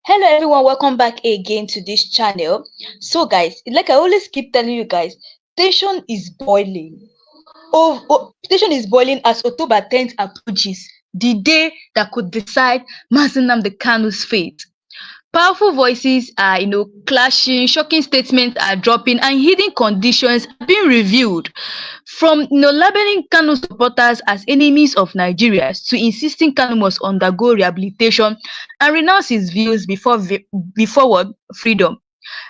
Hello everyone, welcome back again to this channel. So guys, like I always keep telling you guys, tension is boiling. Tension is boiling as October 10th approaches, the day that could decide Mazi Nnamdi Kanu's fate. Powerful voices are, clashing, shocking statements are dropping, and hidden conditions are being revealed. From, labeling Kanu supporters as enemies of Nigeria to insisting Kanu must undergo rehabilitation and renounce his views before what? Freedom.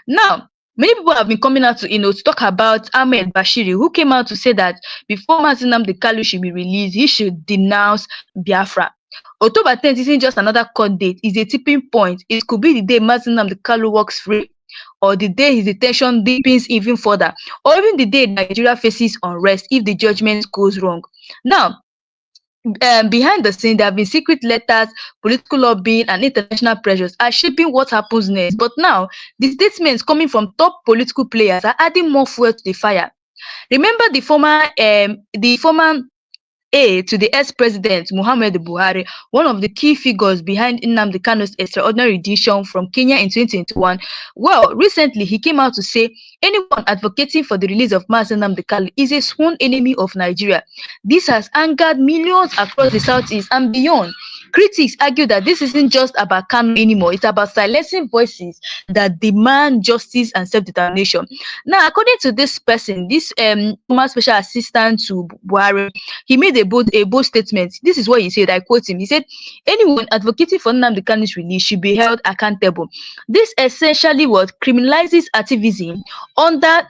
Now, many people have been coming out to, to talk about Ahmed Bashir, who came out to say that before Mazi Nnamdi Kanu should be released, he should denounce Biafra. October 10th isn't just another court date, it's a tipping point. It could be the day Mazi Nnamdi Kanu walks free, or the day his detention deepens even further, or even the day Nigeria faces unrest if the judgment goes wrong. Now, behind the scene, there have been secret letters, political lobbying, and international pressures are shaping what happens next. But now, the statements coming from top political players are adding more fuel to the fire. Remember the former aide to the ex-president Muhammadu Buhari, one of the key figures behind Nnamdi Kanu's extraordinary rendition from Kenya in 2021. Well, recently he came out to say anyone advocating for the release of Mazi Nnamdi Kanu is a sworn enemy of Nigeria. This has angered millions across the southeast and beyond. Critics argue that this isn't just about Kanu anymore, it's about silencing voices that demand justice and self-determination. Now, according to this person, this former special assistant to Buhari, he made a bold statement. This is what he said. I quote him. He said, "Anyone advocating for Nnamdi Kanu's release should be held accountable." This essentially what criminalizes activism under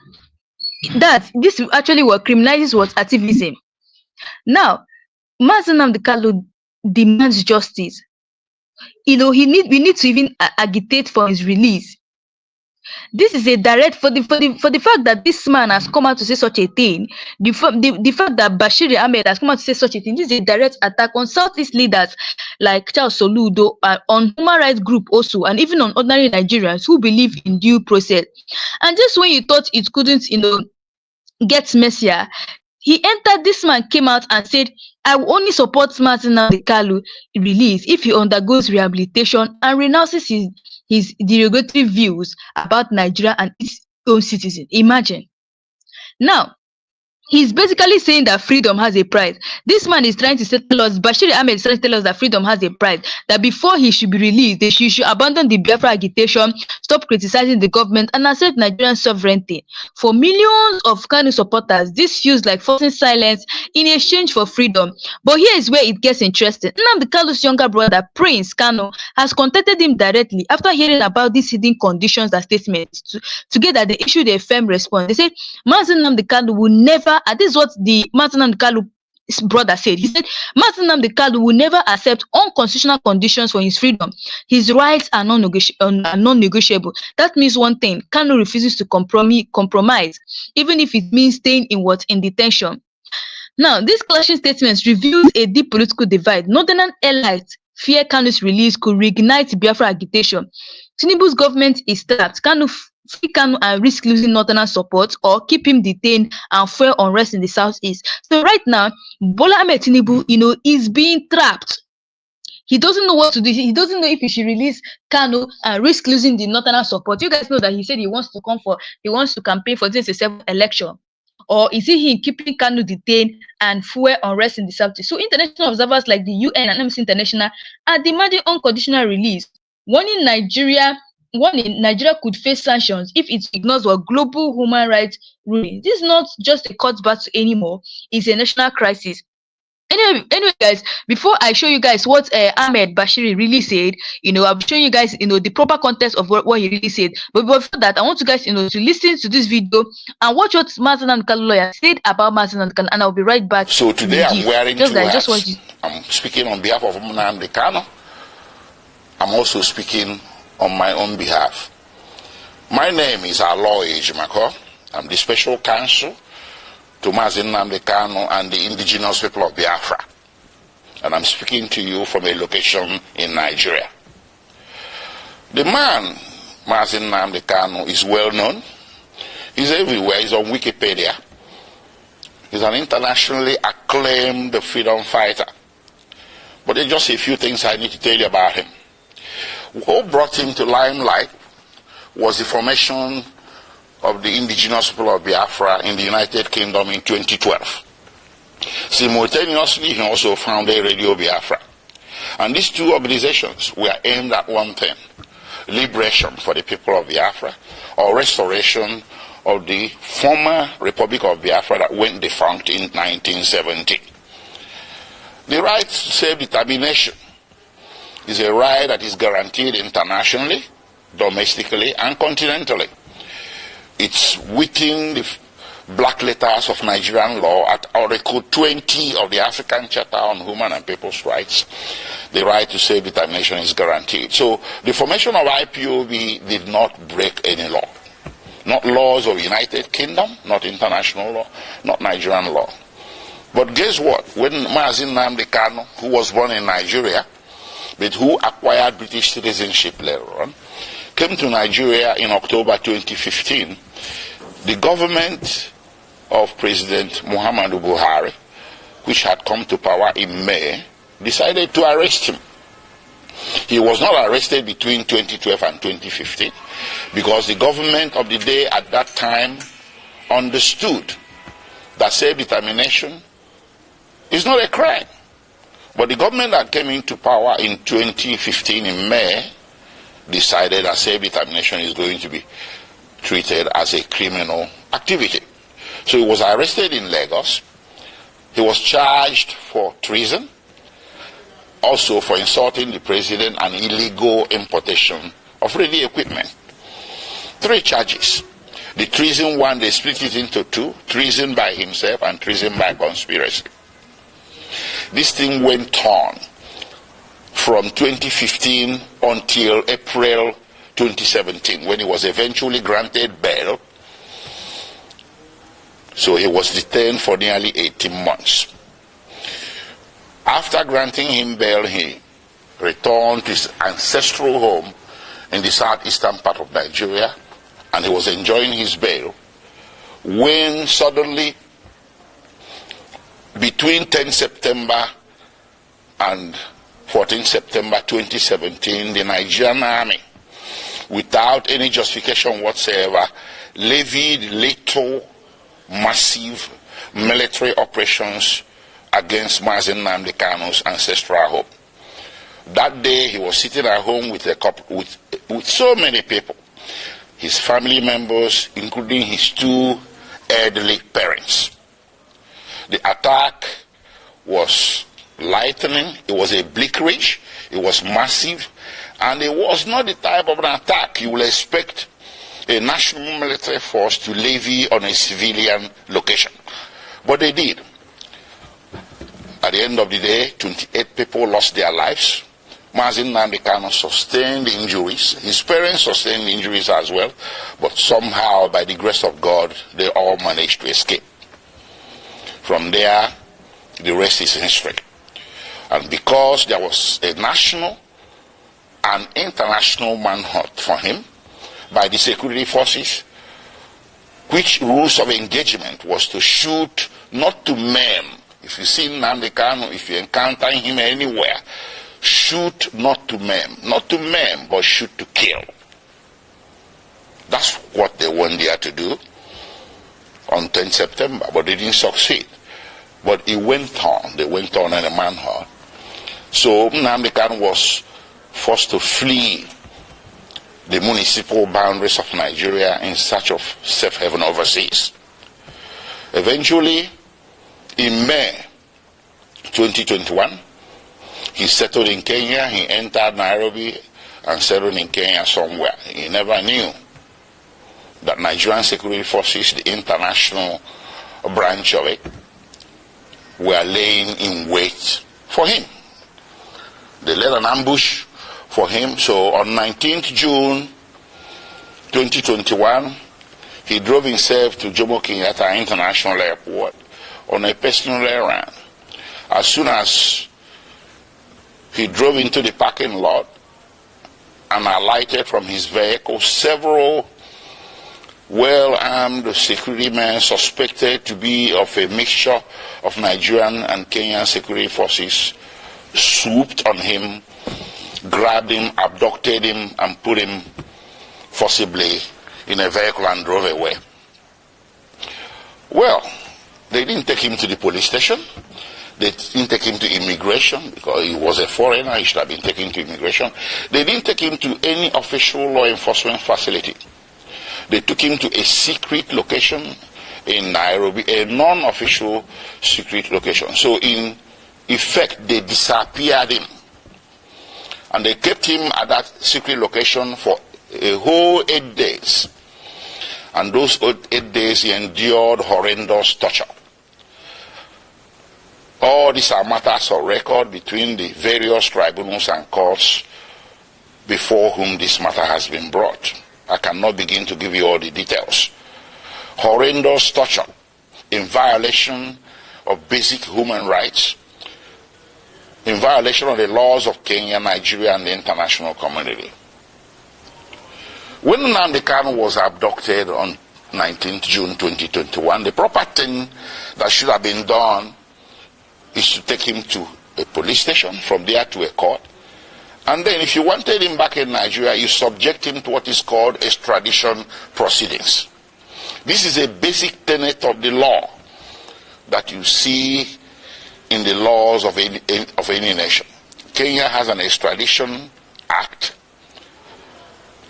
that. This actually what criminalizes what activism. Now, Mazi Nnamdi Kanu demands justice. We need to even agitate for his release. This is a direct for the fact that this man has come out to say such a thing, the fact that Bashir Ahmed has come out to say such a thing. This is a direct attack on Southeast leaders like Charles Soludo, on human rights group also, and even on ordinary Nigerians who believe in due process. And just when you thought it couldn't, get messier, this man came out and said, "I will only support Mazi Nnamdi Kanu release if he undergoes rehabilitation and renounces his derogatory views about Nigeria and its own citizens." Imagine. Now, he's basically saying that freedom has a price. This man is trying to tell us, Bashir Ahmed is trying to tell us that freedom has a price, that before he should be released, he should abandon the Biafra agitation, stop criticizing the government, and accept Nigerian sovereignty. For millions of Kanu supporters, this feels like forcing silence in exchange for freedom. But here is where it gets interesting. Nnamdi Kanu's younger brother, Prince Kanu, has contacted him directly after hearing about these hidden conditions and statements. Together, they issued a firm response. They said, Mazi Nnamdi Kanu will never, and this is what the Mazi Nnamdi Kanu's brother said. He said, Mazi Nnamdi Kanu will never accept unconstitutional conditions for his freedom. His rights are non-negotiable. That means one thing: Kanu refuses to compromise, even if it means staying in detention. Now, these clashing statements reveal a deep political divide. Northern allies fear Kanu's release could reignite Biafra agitation. Tinubu's government is that free Kanu and risk losing northern support, or keep him detained and fuel unrest in the southeast. So right now, Bola Ahmed Tinubu, is being trapped. He doesn't know what to do. He doesn't know if he should release Kanu and risk losing the northern support. You guys know that he said he wants to campaign for the 2027 election. Or is it him keeping Kanu detained and fuel unrest in the southeast? So international observers like the UN and Amnesty International are demanding unconditional release, warning Nigeria could face sanctions if it ignores what global human rights ruling. This is not just a court battle anymore; it's a national crisis. Anyway, guys, before I show you guys what Ahmed Bashir really said, I'll be showing you guys, the proper context of what he really said. But before that, I want you guys, to listen to this video and watch what Mazi Nnamdi Kanu lawyer said about Mazi Nnamdi Kanu, and I'll be right back. So today I'm wearing two hats. I'm speaking on behalf of Nnamdi Kanu. I'm also speaking on my own behalf. My name is Aloy Ejimako. I'm the special counsel to Mazi Nnamdi Kanu and the indigenous people of Biafra. And I'm speaking to you from a location in Nigeria. The man, Mazi Nnamdi Kanu, is well known. He's everywhere. He's on Wikipedia. He's an internationally acclaimed freedom fighter. But there's just a few things I need to tell you about him. What brought him to limelight was the formation of the indigenous people of Biafra in the United Kingdom in 2012. Simultaneously, he also founded Radio Biafra. And these two organizations were aimed at one thing: liberation for the people of Biafra, or restoration of the former Republic of Biafra that went defunct in 1970. The right to self-determination is a right that is guaranteed internationally, domestically, and continentally. It's within the black letters of Nigerian law at Article 20 of the African Charter on Human and People's Rights. The right to self-determination is guaranteed. So the formation of IPOB did not break any law. Not laws of United Kingdom, not international law, not Nigerian law. But guess what? When Mazi Nnamdi Kanu, who was born in Nigeria, but who acquired British citizenship later on, came to Nigeria in October 2015, the government of President Muhammadu Buhari, which had come to power in May, decided to arrest him. He was not arrested between 2012 and 2015 because the government of the day at that time understood that self-determination is not a crime. But the government that came into power in 2015 in May decided that self-determination is going to be treated as a criminal activity. So he was arrested in Lagos. He was charged for treason, also for insulting the president and illegal importation of ready equipment. 3 charges. The treason one, they split it into 2, treason by himself and treason by conspiracy. This thing went on from 2015 until April 2017, when he was eventually granted bail. So he was detained for nearly 18 months. After granting him bail, he returned to his ancestral home in the southeastern part of Nigeria, and he was enjoying his bail when suddenly, between 10 September and 14 September 2017, the Nigerian army, without any justification whatsoever, levied lethal, massive military operations against Mazi Nnamdi Kanu's ancestral home. That day, he was sitting at home with so many people, his family members, including his 2 elderly parents. The attack was lightning, it was a bleakridge, it was massive, and it was not the type of an attack you will expect a national military force to levy on a civilian location. But they did. At the end of the day, 28 people lost their lives. Mazi Nnamdi Kanu sustained injuries. His parents sustained injuries as well. But somehow, by the grace of God, they all managed to escape. From there, the rest is history. And because there was a national and international manhunt for him by the security forces, which rules of engagement was to shoot, not to maim. If you see Nnamdi Kanu, if you encounter him anywhere, shoot not to maim. Not to maim, but shoot to kill. That's what they went there to do on 10 September, but they didn't succeed. But it went on. They went on in a manhunt. So Nnamdi Kanu was forced to flee the municipal boundaries of Nigeria in search of safe haven overseas. Eventually, in May 2021, he settled in Kenya. He entered Nairobi and settled in Kenya somewhere. He never knew that Nigerian security forces, the international branch of it, were laying in wait for him. They laid an ambush for him. So on 19th June 2021, he drove himself to Jomo Kenyatta International Airport on a personal errand. As soon as he drove into the parking lot and alighted from his vehicle, several well-armed security men suspected to be of a mixture of Nigerian and Kenyan security forces swooped on him grabbed him, abducted him, and put him forcibly in a vehicle and drove away. Well, they didn't take him to the police station. They didn't take him to immigration because he was a foreigner. He should have been taken to immigration. They didn't take him to any official law enforcement facility. They took him to a secret location in Nairobi, a non-official secret location. So in effect, they disappeared him. And they kept him at that secret location for a whole 8 days. And those 8 days he endured horrendous torture. All these are matters of record between the various tribunals and courts before whom this matter has been brought. I cannot begin to give you all the details. Horrendous torture in violation of basic human rights, in violation of the laws of Kenya, Nigeria, and the international community. When Nnamdi Kanu was abducted on 19th June 2021, the proper thing that should have been done is to take him to a police station, from there to a court. And then if you wanted him back in Nigeria, you subject him to what is called extradition proceedings. This is a basic tenet of the law that you see in the laws of any nation. Kenya has an extradition act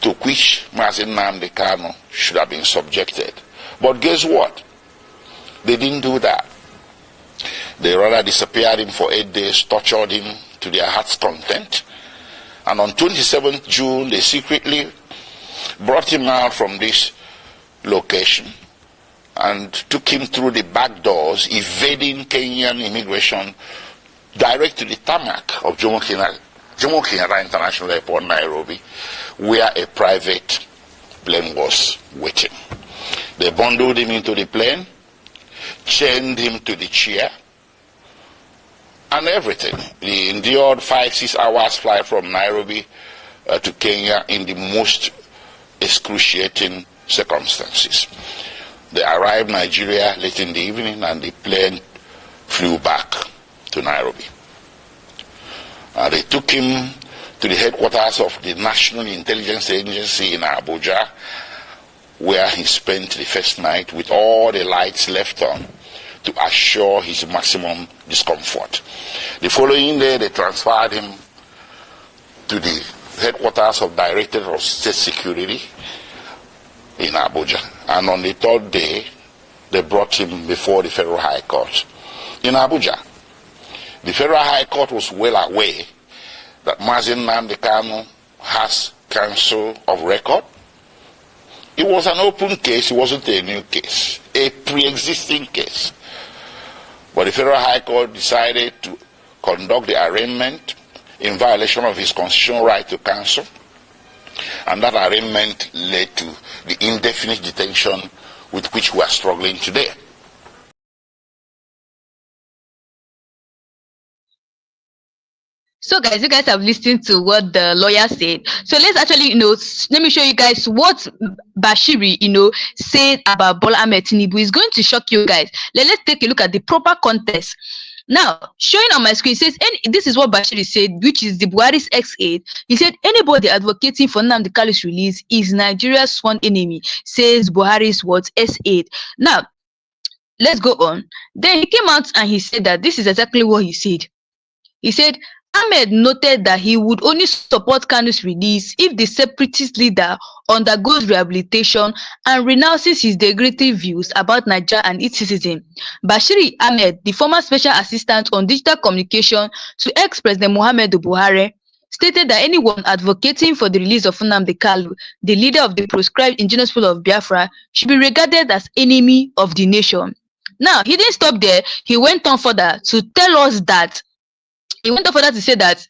to which Mazi Nnamdi Kanu should have been subjected. But guess what? They didn't do that. They rather disappeared him for 8 days, tortured him to their heart's content. And on 27th June, they secretly brought him out from this location and took him through the back doors, evading Kenyan immigration, direct to the tarmac of Jomo Kenyatta International Airport, Nairobi, where a private plane was waiting. They bundled him into the plane, chained him to the chair, and everything. He endured 5-6 hours flight from Nairobi to Kenya in the most excruciating circumstances. They arrived in Nigeria late in the evening and the plane flew back to Nairobi. They took him to the headquarters of the National Intelligence Agency in Abuja, where he spent the first night with all the lights left on to assure his maximum discomfort. The following day, they transferred him to the headquarters of Directorate of State Security in Abuja. And on the third day, they brought him before the Federal High Court in Abuja. The Federal High Court was well aware that Mazi Nnamdi Kanu has counsel of record. It was an open case, it wasn't a new case, a pre-existing case. But the Federal High Court decided to conduct the arraignment in violation of his constitutional right to counsel, and that arraignment led to the indefinite detention with which we are struggling today. So guys, you guys have listened to what the lawyer said. So let's actually, let me show you guys what Bashir, said about Bola Ahmed Tinubu. Is going to shock you guys. Let's take a look at the proper context. Now, showing on my screen says, and this is what Bashir said, which is the Buhari's ex-aide. He said, anybody advocating for Nnamdi Kanu's release is Nigeria's sworn enemy, says Buhari's what ex-aide. Now, let's go on. Then he came out and he said that this is exactly what he said. He said, Ahmed noted that he would only support Kanu's release if the separatist leader undergoes rehabilitation and renounces his degrading views about Nigeria and its citizens. Bashir Ahmed, the former special assistant on digital communication to ex-President Muhammadu Buhari, stated that anyone advocating for the release of Nnamdi Kanu, the leader of the proscribed indigenous people of Biafra, should be regarded as enemy of the nation. Now, he didn't stop there. He went on further to tell us that he went on further to say that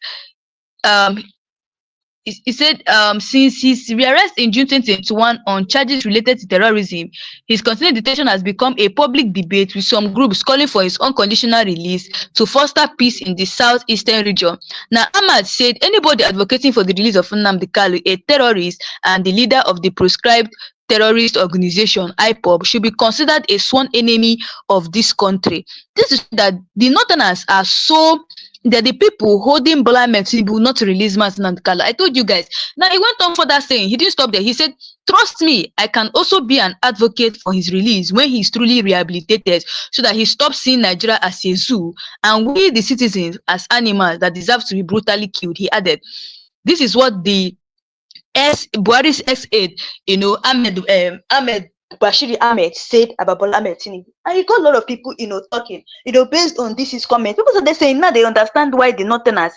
he said since his rearrest in June 2021 on charges related to terrorism, his continued detention has become a public debate, with some groups calling for his unconditional release to foster peace in the southeastern region. Now, Ahmad said anybody advocating for the release of Nnamdi Kanu, a terrorist and the leader of the proscribed terrorist organization IPOB, should be considered a sworn enemy of this country. This is that the Northerners are so They're the people holding Bola Ahmed Tinubu not to release Mazi Nnamdi Kanu. I told you guys. Now he went on further saying, he didn't stop there. He said, trust me, I can also be an advocate for his release when he's truly rehabilitated so that he stops seeing Nigeria as a zoo and we, the citizens, as animals that deserve to be brutally killed. He added, this is what the Buhari's ex-aide, Ahmed Bashir Ahmed said about Bola Ahmed Tinubu. And you got a lot of people, talking, based on this is comment. People are saying now they understand why the Northerners,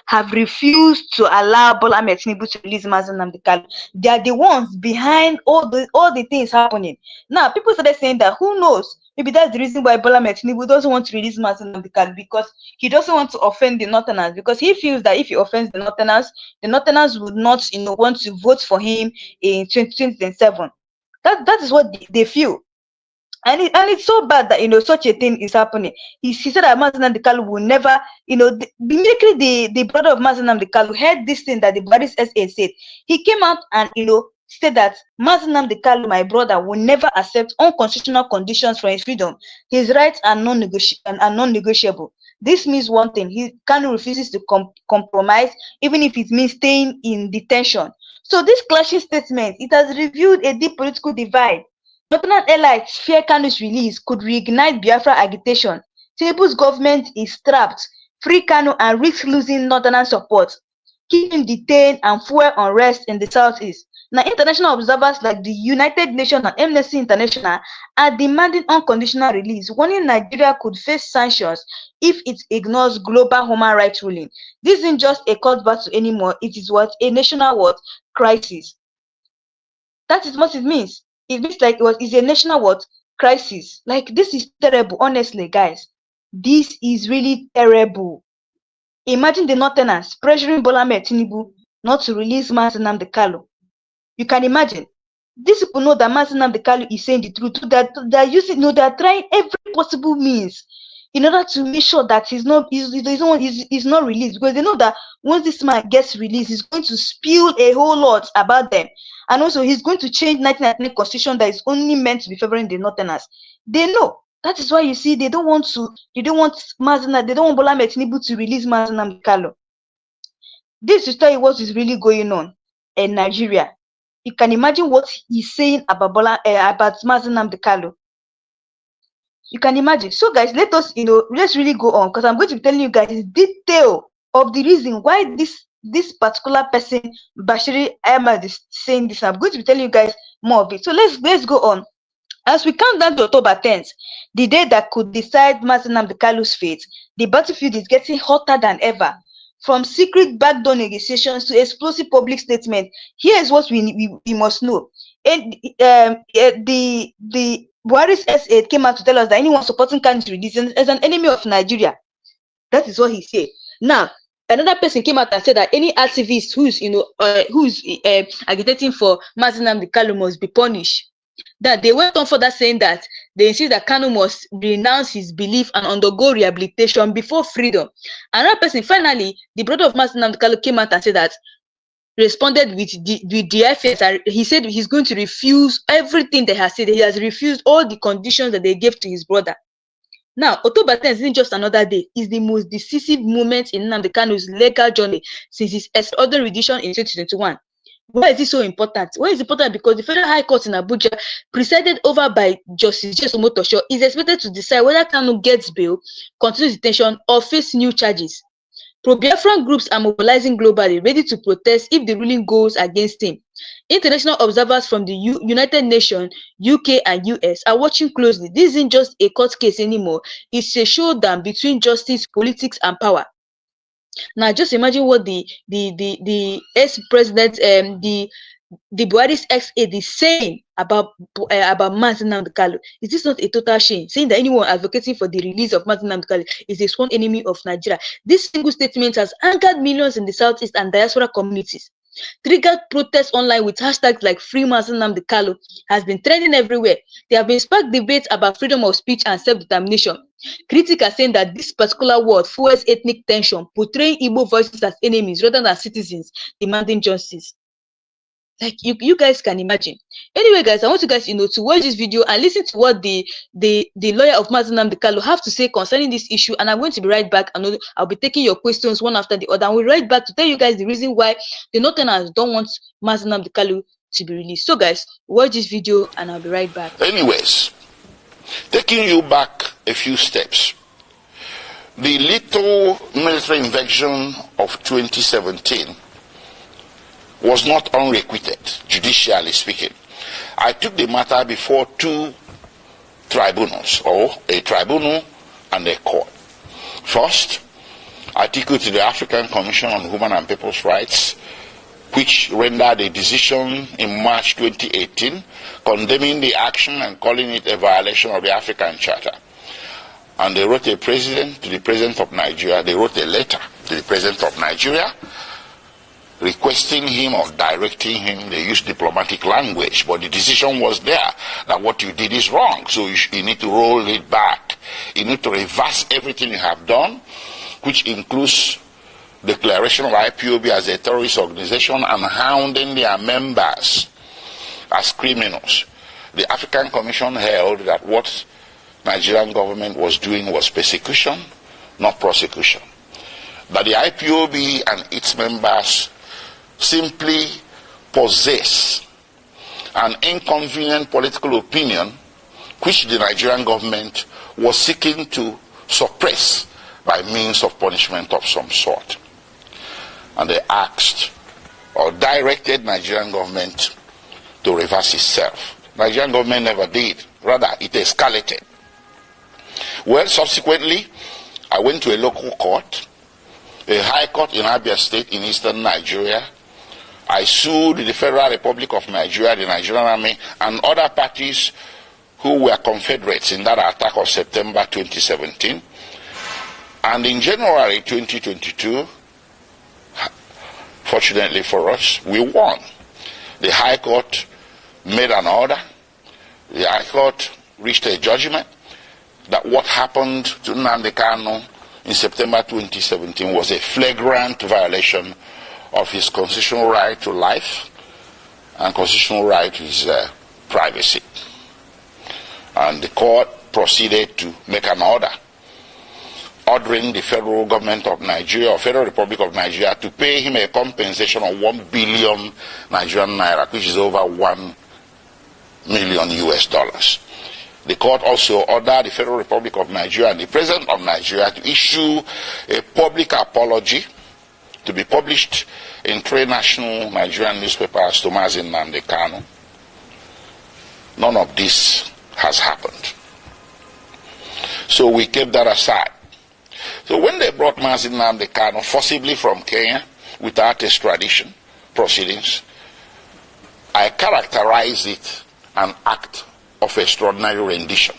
have refused to allow Bola Ahmed Tinubu to release Mazi Nnamdi Kanu. They are the ones behind all the things happening. Now people started saying that who knows? Maybe that's the reason why Bola Ahmed Tinubu doesn't want to release Mazi Nnamdi Kanu, because he doesn't want to offend the Northerners, because he feels that if he offends the Northerners would not, want to vote for him in 2027. That is what they feel. And it's so bad that such a thing is happening. He said that Mazi Nnamdi Kanu will never, immediately the brother of Mazi Nnamdi Kanu heard this thing that the Buhari's SA said. He came out and said that Mazi Nnamdi Kanu, my brother, will never accept unconstitutional conditions for his freedom. His rights are non-negotiable. This means one thing: Kanu refuses to compromise, even if it means staying in detention. So this clashing statement, it has revealed a deep political divide. Northern allies fear Kanu's release could reignite Biafra agitation. Tinubu's government is trapped, free Kanu and risk losing Northern support, keeping detained and fuel unrest in the southeast. Now, international observers like the United Nations and Amnesty International are demanding unconditional release, warning Nigeria could face sanctions if it ignores global human rights ruling. This isn't just a court battle anymore, it is what? A national crisis. That is what it means. It means like it's a national crisis. Like, this is terrible, honestly, guys. This is really terrible. Imagine the Northerners pressuring Bola Ahmed Tinubu not to release Mazi Nnamdi Kanu. You can imagine. These people know that Mazi Nnamdi Kanu is saying the truth. That they're using, they're trying every possible means in order to make sure that he's not released, because they know that once this man gets released, he's going to spill a whole lot about them, and also he's going to change 1999 constitution that is only meant to be favoring the Northerners. They know. That is why you see they don't want Bola Ahmed Tinubu to release Mazi Nnamdi Kanu. This is tell you what is really going on in Nigeria. You can imagine what he's saying about Mazi Nnamdi Kanu. You can imagine. So guys, let's really go on, because I'm going to be telling you guys detail of the reason why this particular person, Bashir Ahmed, is saying this. I'm going to be telling you guys more of it. So let's go on. As we count down to October 10th, the day that could decide Mazi Nnamdi Kanu's fate, the battlefield is getting hotter than ever. From secret backdoor negotiations to explosive public statements, here is what we must know. And the Buhari's SA came out to tell us that anyone supporting Kanu's release is an enemy of Nigeria. That is what he said. Now, another person came out and said that any activist who's agitating for Mazi Nnamdi Kanu must be punished. That they went on further saying that they insist that Kanu must renounce his belief and undergo rehabilitation before freedom. Another person, finally, the brother of Mazi Nnamdi Kanu, came out and said that, responded with the FS. He said he's going to refuse everything they have said. He has refused all the conditions that they gave to his brother. Now, October 10th isn't just another day. It's the most decisive moment in Nnamdi Kanu's legal journey since his extraordinary rendition in 2021. Why is it so important? Why is it important? Because the Federal High Court in Abuja, presided over by Justice J. Omotosho, is expected to decide whether Kanu gets bail, continues detention, or face new charges. Pro-Biafran groups are mobilizing globally, ready to protest if the ruling goes against him. International observers from the United Nations, UK, and US are watching closely. This isn't just a court case anymore. It's a showdown between justice, politics, and power. Now, just imagine what the ex-president, the Buhari's ex-aide is saying about Mazi Nnamdi Kanu. Is this not a total shame? Saying that anyone advocating for the release of Mazi Nnamdi Kanu is a sworn enemy of Nigeria. This single statement has angered millions in the Southeast and diaspora communities. Triggered protests online with hashtags like Free Mazi Nnamdi Kanu, has been trending everywhere. There have been sparked debates about freedom of speech and self-determination. Critics are saying that this particular word fuels ethnic tension, portraying Igbo voices as enemies rather than citizens demanding justice. Like you guys can imagine. Anyway, guys, I want you guys, to watch this video and listen to what the lawyer of Mazi Nnamdi Kanu have to say concerning this issue. And I'm going to be right back, and I'll be taking your questions one after the other. And we'll right back to tell you guys the reason why the Northerners don't want Mazi Nnamdi Kanu to be released. So, guys, watch this video, and I'll be right back. Anyways, taking you back a few steps, the little military invasion of 2017 was not unrequited, judicially speaking. I took the matter before two tribunals, or a tribunal and a court. First, I took it to the African Commission on Human and People's Rights, which rendered a decision in March 2018 condemning the action and calling it a violation of the African Charter. And they wrote to the President of Nigeria, they wrote a letter to the President of Nigeria requesting him or directing him. They used diplomatic language, but the decision was there that what you did is wrong, so you need to roll it back. You need to reverse everything you have done, which includes declaration of IPOB as a terrorist organization and hounding their members as criminals. The African Commission held that what Nigerian government was doing was persecution, not prosecution. That the IPOB and its members simply possess an inconvenient political opinion which the Nigerian government was seeking to suppress by means of punishment of some sort. And they asked or directed Nigerian government to reverse itself. Nigerian government never did. Rather, it escalated. Well, subsequently, I went to a local court, a high court in Abia State in eastern Nigeria. I sued the Federal Republic of Nigeria, the Nigerian Army, and other parties who were confederates in that attack of September 2017. And in January 2022, fortunately for us, we won. The High Court made an order. The High Court reached a judgment that what happened to Nnamdi Kanu in September 2017 was a flagrant violation of his constitutional right to life and constitutional right to his privacy. And the court proceeded to make an order ordering the federal government of Nigeria or Federal Republic of Nigeria to pay him a compensation of 1 billion Nigerian naira, which is over $1 million US. The court also ordered the Federal Republic of Nigeria and the President of Nigeria to issue a public apology to be published in 3 national Nigerian newspapers to Mazi Nnamdi Kanu. None of this has happened. So we kept that aside. So when they brought Mazi Nnamdi Kanu forcibly from Kenya without extradition proceedings, I characterized it an act of extraordinary rendition.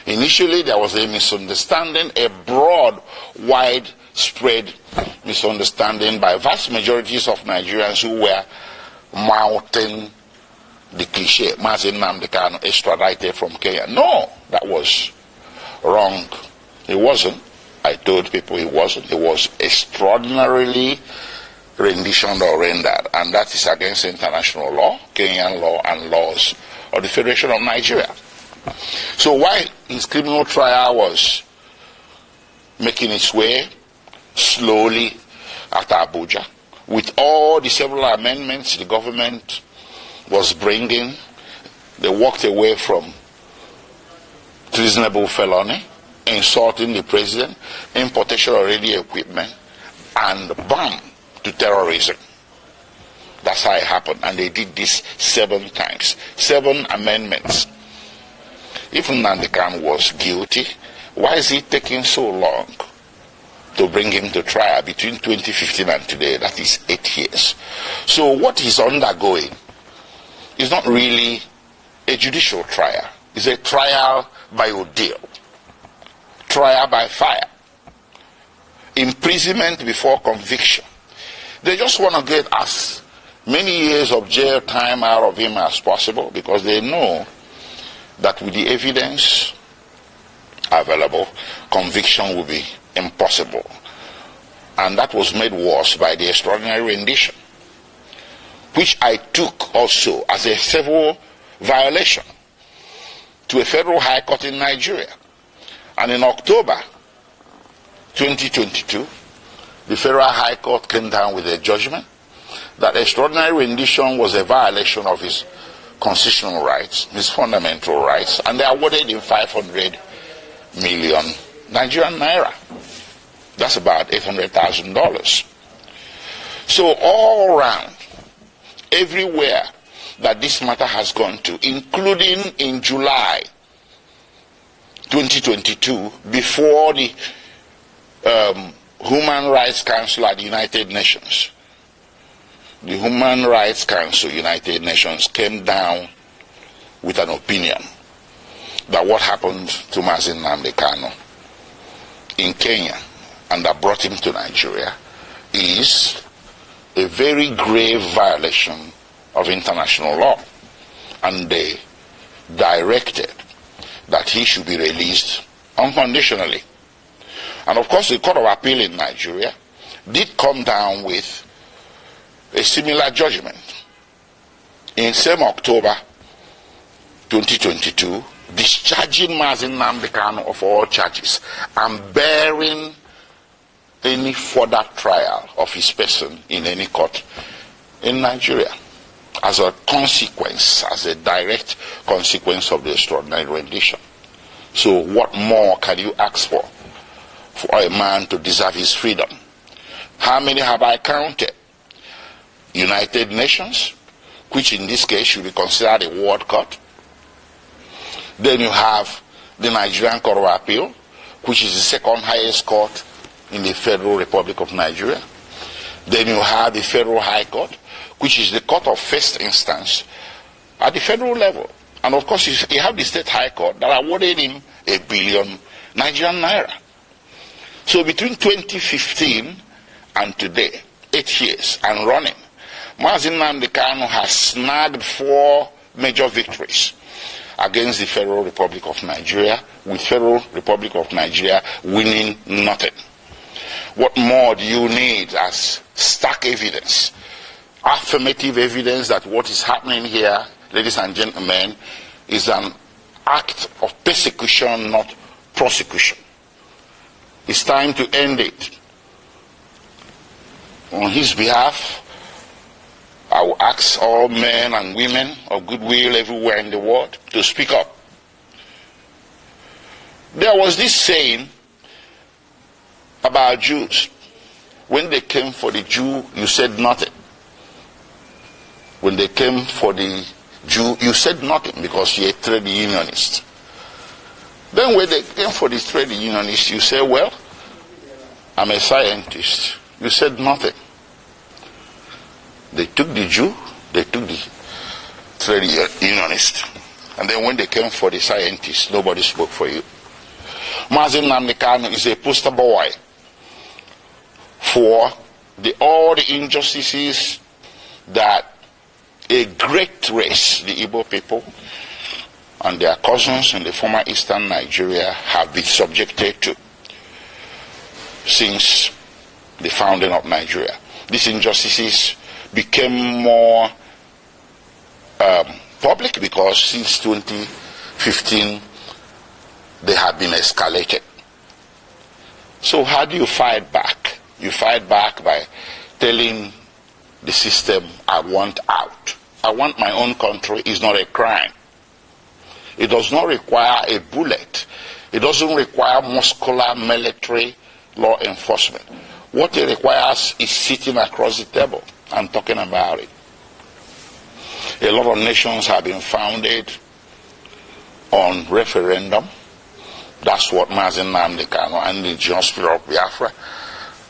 Initially, there was a misunderstanding, a broad, widespread misunderstanding by vast majorities of Nigerians who were mouthing the cliche, Mazi Nnamdi Kanu extradited from Kenya. No, that was wrong. It wasn't. I told people it wasn't. It was extraordinarily renditioned or rendered, and that is against international law, Kenyan law, and laws of the Federation of Nigeria. So while his criminal trial was making its way slowly at Abuja, with all the several amendments the government was bringing, they walked away from treasonable felony, insulting the president, importation of radio equipment, and bam, to terrorism. That's how it happened. And they did this 7 times. 7 amendments. If Nnamdi Kanu was guilty, why is it taking so long to bring him to trial between 2015 and today? That is 8 years. So what he's undergoing is not really a judicial trial. It's a trial by ordeal. Trial by fire. Imprisonment before conviction. They just want to get as many years of jail time out of him as possible, because they know that with the evidence available, conviction will be impossible. And that was made worse by the extraordinary rendition. which I took also as a civil violation to a federal high court in Nigeria. And in October 2022, the federal high court came down with a judgment that extraordinary rendition was a violation of his constitutional rights, his fundamental rights, and they awarded him 500 million Nigerian naira. That's about $800,000. So all around, everywhere that this matter has gone to, including in July 2022, before the Human Rights Council at the United Nations, the Human Rights Council, United Nations, came down with an opinion that what happened to Mazi Nnamdi Kanu in Kenya and that brought him to Nigeria is a very grave violation of international law. And they directed that he should be released unconditionally. And of course, the Court of Appeal in Nigeria did come down with a similar judgment in same October 2022, discharging Mazi Nnamdi Kanu of all charges and bearing any further trial of his person in any court in Nigeria as a consequence, as a direct consequence of the extraordinary rendition. So what more can you ask for a man to deserve his freedom? How many have I counted? United Nations, which in this case should be considered a world court. Then you have the Nigerian Court of Appeal, which is the second highest court in the Federal Republic of Nigeria. Then you have the Federal High Court, which is the court of first instance at the federal level. And of course, you have the State High Court that awarded him 1 billion Nigerian naira. So between 2015 and today, 8 years and running, Mazi Nnamdi Kanu has snagged 4 major victories against the Federal Republic of Nigeria, with Federal Republic of Nigeria winning nothing. What more do you need as stark evidence, affirmative evidence that what is happening here, ladies and gentlemen, is an act of persecution, not prosecution? It's time to end it. On his behalf, I will ask all men and women of goodwill everywhere in the world to speak up. There was this saying about Jews. When they came for the Jew, you said nothing. When they came for the Jew, you said nothing because you're a trade unionist. Then when they came for the trade unionist, you say, well, I'm a scientist. You said nothing. They took the Jew, they took the trade unionist. And then when they came for the scientists, nobody spoke for you. Mazi Nnamdi Kanu is a poster boy for all the injustices that a great race, the Igbo people, and their cousins in the former eastern Nigeria have been subjected to since the founding of Nigeria. These injustices became more public because since 2015 they have been escalated. So how do you fight back? You fight back by telling the system, I want out. I want my own country is not a crime. It does not require a bullet. It doesn't require muscular military law enforcement. What it requires is sitting across the table and talking about it. A lot of nations have been founded on referendum. That's what Mazi Nnamdi Kanu and the indigenous people of Biafra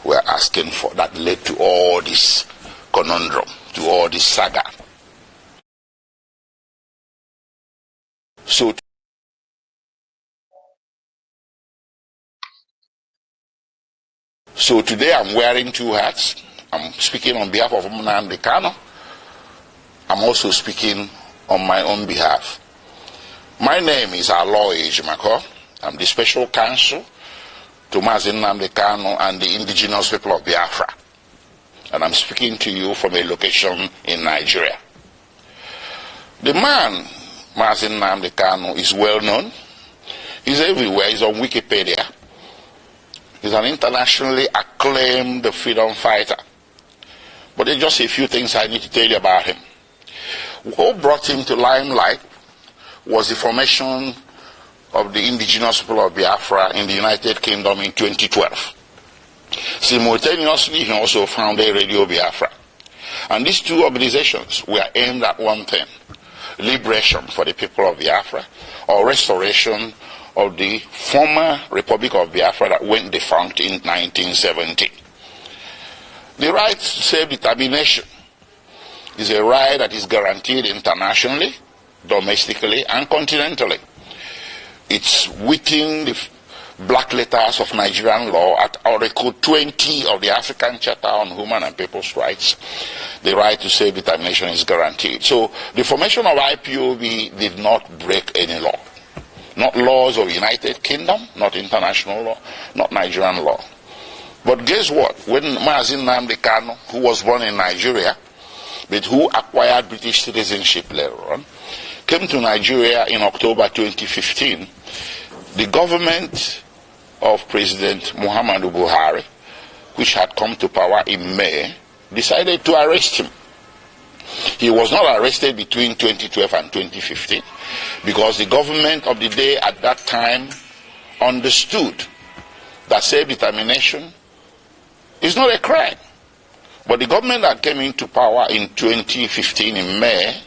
were asking for. That led to all this conundrum, to all this saga. So today I'm wearing 2 hats. I'm speaking on behalf of Nnamdi Kanu. I'm also speaking on my own behalf. My name is Aloy Ejimako. I'm the special counsel to Mazi Nnamdi Kanu and the indigenous people of Biafra. and I'm speaking to you from a location in Nigeria. The man, Mazi Nnamdi Kanu, is well known. He's everywhere. He's on Wikipedia. He's an internationally acclaimed freedom fighter. But there's just a few things I need to tell you about him. What brought him to limelight was the formation of the indigenous people of Biafra in the United Kingdom in 2012. Simultaneously, he also founded Radio Biafra. And these two organizations were aimed at one thing: liberation for the people of Biafra, or restoration of the former Republic of Biafra that went defunct in 1970. The right to self-determination is a right that is guaranteed internationally, domestically, and continentally. It's within the black letters of Nigerian law at Article 20 of the African Charter on Human and People's Rights. The right to self-determination is guaranteed. So the formation of IPOB did not break any law. Not laws of the United Kingdom, not international law, not Nigerian law. But guess what? When Mazi Nnamdi Kanu, who was born in Nigeria, but who acquired British citizenship later on, came to Nigeria in October 2015, the government of President Muhammadu Buhari, which had come to power in May, decided to arrest him. He was not arrested between 2012 and 2015 because the government of the day at that time understood that self-determination is not a crime. But the government that came into power in 2015 in May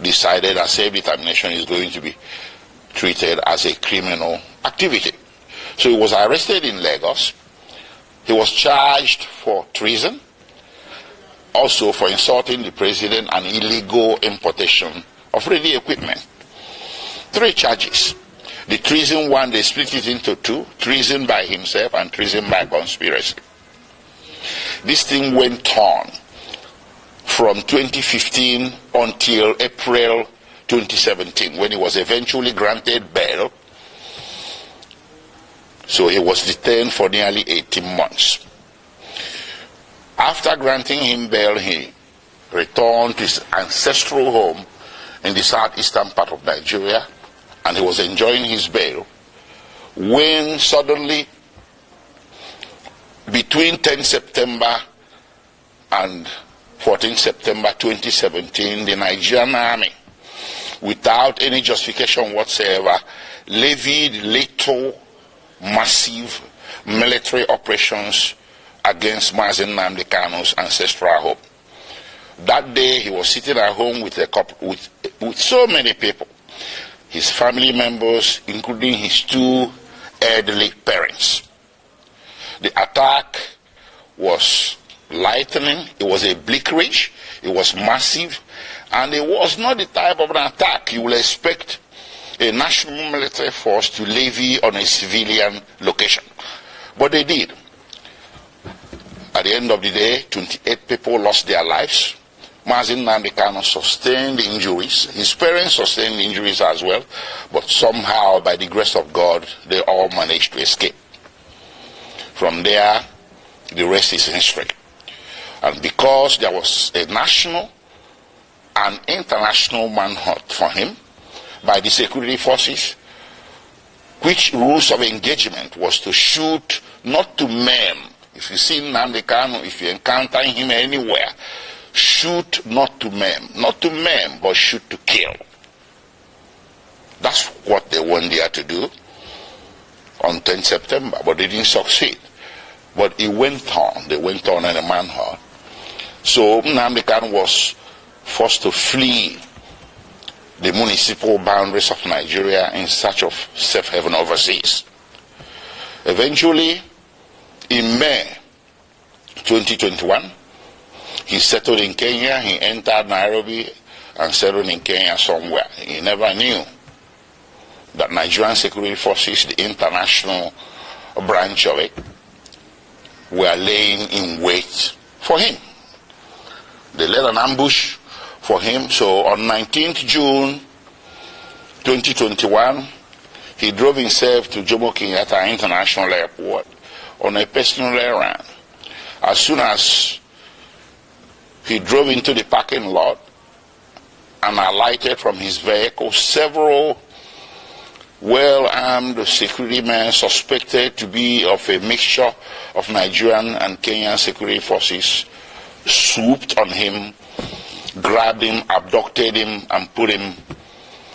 decided that self-determination is going to be treated as a criminal activity. So he was arrested in Lagos. He was charged for treason, also for insulting the president and illegal importation of radio equipment. 3 charges. The treason one, they split it into 2, treason by himself and treason by conspiracy. This thing went on from 2015 until April 2017, when he was eventually granted bail. So he was detained for nearly 18 months. After granting him bail, he returned to his ancestral home in the southeastern part of Nigeria, and he was enjoying his bail when suddenly, between 10 September and 14 September 2017, the Nigerian army, without any justification whatsoever, levied lethal, massive military operations against Mazi Nnamdi Kanu's ancestral home. That day, he was sitting at home with so many people, his family members, including his 2 elderly parents. The attack was lightning, it was a bleakage, it was massive, and it was not the type of an attack you will expect a national military force to levy on a civilian location. But they did. At the end of the day, 28 people lost their lives. Mazi Nnamdi Kanu sustained injuries. His parents sustained injuries as well, but somehow, by the grace of God, they all managed to escape. From there, the rest is history. And because there was a national and international manhunt for him by the security forces, which rules of engagement was to shoot, not to maim. If you see Nnamdi Kanu, if you encounter him anywhere, shoot not to maim. Not to maim, but shoot to kill. That's what they went there to do on 10 September, but they didn't succeed. But it went on. They went on in a manhunt. So Nnamdi Kanu was forced to flee the municipal boundaries of Nigeria in search of safe haven overseas. Eventually, in May 2021, he settled in Kenya. He entered Nairobi and settled in Kenya somewhere. He never knew that Nigerian security forces, the international branch of it, were laying in wait for him. They led an ambush for him. So on 19th June 2021, he drove himself to Jomo Kenyatta International Airport on a personal errand. As soon as he drove into the parking lot and alighted from his vehicle. Several well-armed security men suspected to be of a mixture of Nigerian and Kenyan security forces swooped on him, grabbed him, abducted him, and put him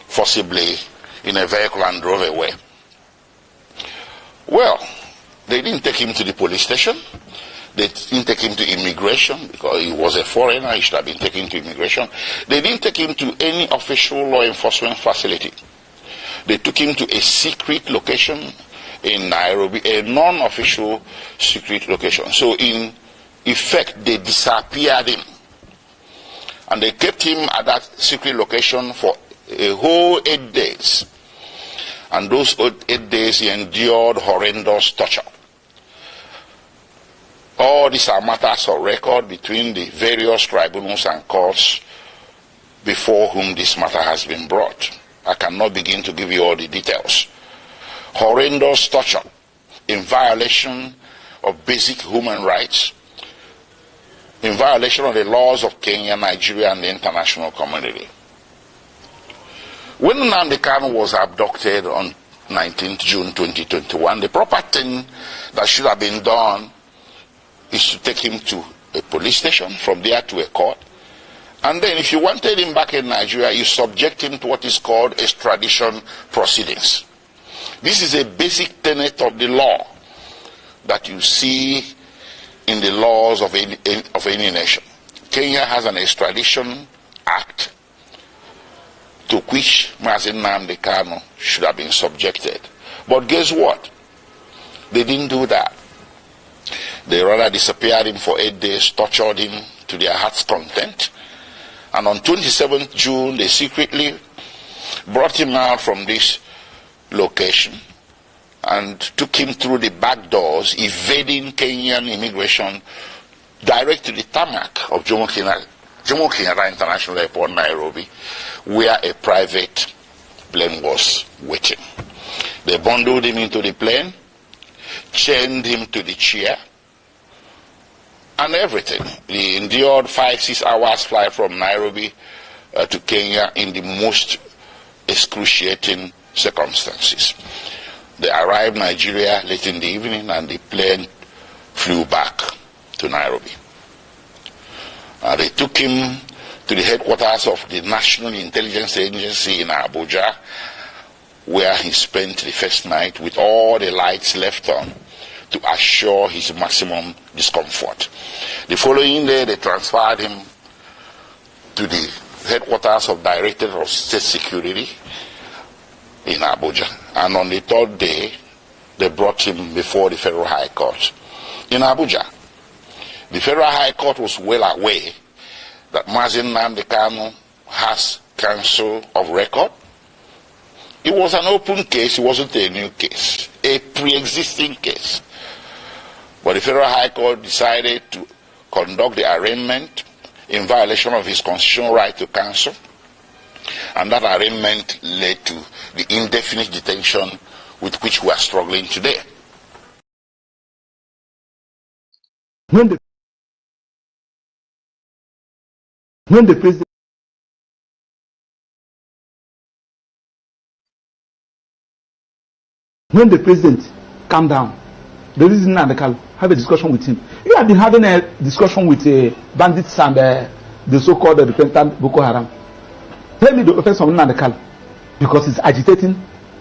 forcibly in a vehicle and drove away. Well, they didn't take him to the police station. They didn't take him to immigration because he was a foreigner. He should have been taken to immigration. They didn't take him to any official law enforcement facility. They took him to a secret location in Nairobi, a non-official secret location. So in effect, they disappeared him. And they kept him at that secret location for a whole 8 days. And those 8 days he endured horrendous torture. All these are matters of record between the various tribunals and courts before whom this matter has been brought. I cannot begin to give you all the details. Horrendous torture in violation of basic human rights, in violation of the laws of Kenya, Nigeria, and the international community. When Nnamdi Kanu was abducted on 19th June 2021, the proper thing that should have been done is to take him to a police station, from there to a court. And then if you wanted him back in Nigeria, you subject him to what is called extradition proceedings. This is a basic tenet of the law that you see in the laws of any nation. Kenya has an extradition act to which Mazi Nnamdi Kanu should have been subjected. But guess what? They didn't do that. They rather disappeared him for 8 days, tortured him to their heart's content. And on 27th June, they secretly brought him out from this location and took him through the back doors, evading Kenyan immigration, direct to the tarmac of Jomo Kenyatta International Airport, Nairobi, where a private plane was waiting. They bundled him into the plane, chained him to the chair, and everything. He endured 5-6 hours flight from Nairobi to Kenya in the most excruciating circumstances. They arrived in Nigeria late in the evening and the plane flew back to Nairobi. They took him to the headquarters of the National Intelligence Agency in Abuja, where he spent the first night with all the lights left on to assure his maximum discomfort. The following day, they transferred him to the headquarters of Directorate of State Security in Abuja. And on the third day, they brought him before the Federal High Court in Abuja. The Federal High Court was well aware that Mazi Nnamdi Kanu has counsel of record. It was an open case, it wasn't a new case, a pre-existing case. But the Federal High Court decided to conduct the arraignment in violation of his constitutional right to counsel, and that arraignment led to the indefinite detention with which we are struggling today. When the president calmed down, the reason Nnamdi Kanu have a discussion with him. You have been having a discussion with bandits and the so-called repentant Boko Haram. Tell me the offense of Nnamdi Kanu, because he's agitating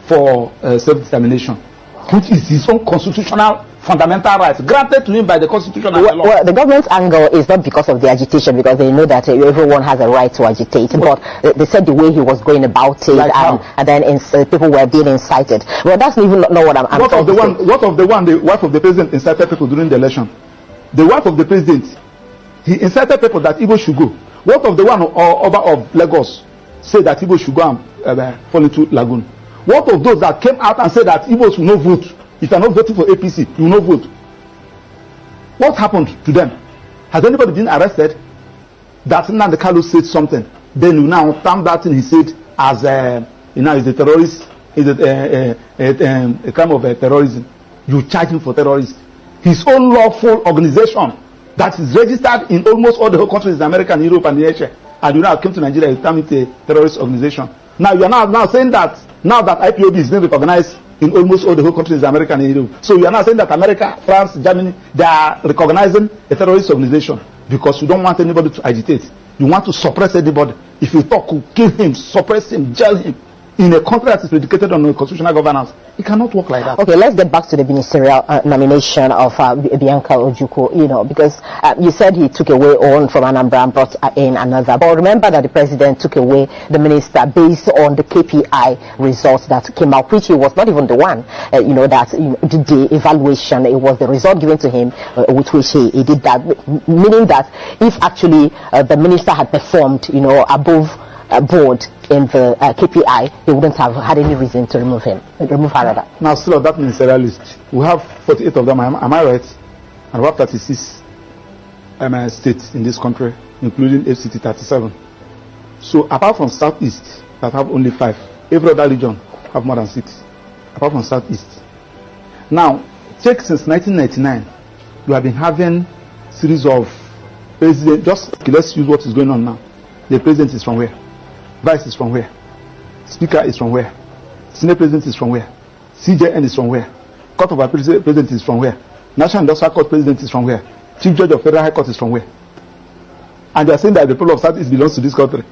for self-determination, which is his own constitutional fundamental rights granted to him by the Constitution and the law. Well, the government's angle is not because of the agitation, because they know that everyone has a right to agitate. But they said the way he was going about it, like and then people were being incited. Well, that's even not what I'm what of the wife of the president incited people during the election? The wife of the president, he incited people that Igbo should go. What of the one of Lagos said that Igbo should go and fall into lagoon? What of those that came out and said that Igbos will not vote? If you are not voting for APC, you will not vote. What happened to them? Has anybody been arrested? That Nnamdi Kanu said something, then you now term that thing he said as is a terrorist, is a crime of terrorism. You charge him for terrorism. His own lawful organization that is registered in almost all the whole countries in America and Europe and Asia, and you now came to Nigeria, you term it a terrorist organization. Now you are now saying that now that IPOB is being recognized in almost all the whole countries in America and Europe, so you are now saying that America, France, Germany, they are recognizing a terrorist organization because you don't want anybody to agitate. You want to suppress anybody. If you talk, you kill him, suppress him, jail him. In a country that is predicated on constitutional governance, it cannot work like that. Okay, let's get back to the ministerial nomination of Bianca Ojukwu, you know, because you said he took away one from Anambra and brought in another. But remember that the president took away the minister based on the KPI results that came out, which he was not even the one, did the evaluation. It was the result given to him with which he did that, meaning that if actually the minister had performed, above board in the KPI, he wouldn't have had any reason to remove her rather. Now, still on that ministerial list, we have 48 of them, am I right? And we have 36 states in this country, including FCT 37. So, apart from Southeast, that have only 5, every other region have more than 6, apart from Southeast. Now, check since 1999, we have been having series of presidents. Let's use what is going on now. The president is from where? Vice is from where? Speaker is from where? Senate President is from where? CJN is from where? Court of Appeal President is from where? National Industrial Court President is from where? Chief Judge of Federal High Court is from where? And they are saying that the people of Southeast belongs to this country.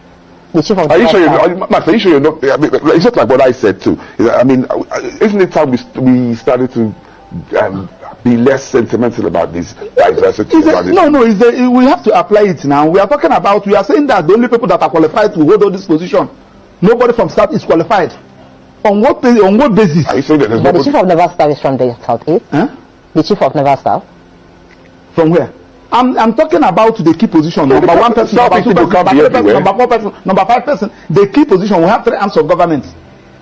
Are you sure Max, are you sure you're not? I mean, it's just like what I said too. I mean, isn't it time we started to be less sentimental about this diversity? We have to apply it now. We are saying that the only people that are qualified to hold on this position, nobody from South is qualified. On what basis? Are you saying that the chief of naval staff is from the Southeast? Huh? The chief of naval staff? From where? I'm talking about the key position. Number 1 person, number 2 person, number 3 person, number 4 person, number 5 person. The key position, we have 3 arms of government: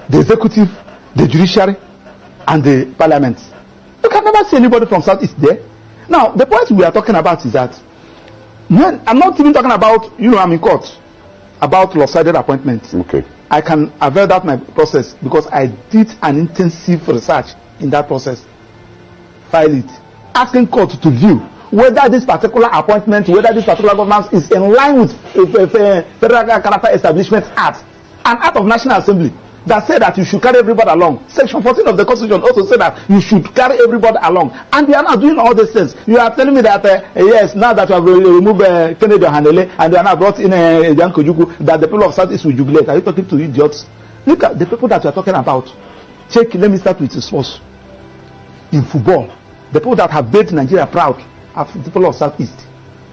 the executive, the judiciary, and the parliament. You can never see anybody from Southeast there. Now, the point we are talking about is that I'm not even talking about, I'm in court about lopsided appointments. Okay. I can avail that my process because I did an intensive research in that process. File it, asking court to view whether this particular appointment, whether this particular governance is in line with Federal Character Establishment Act, an act of National Assembly that said that you should carry everybody along. Section 14 of the Constitution also said that you should carry everybody along. And we are not doing all these things. You are telling me that, yes, now that you have removed Kennedy Hanele and you are now brought in Bianca Ojukwu, that the people of Southeast will jubilate. Are you talking to idiots? Look at the people that you are talking about. Check, let me start with the sports. In football, the people that have made Nigeria proud are the people of Southeast.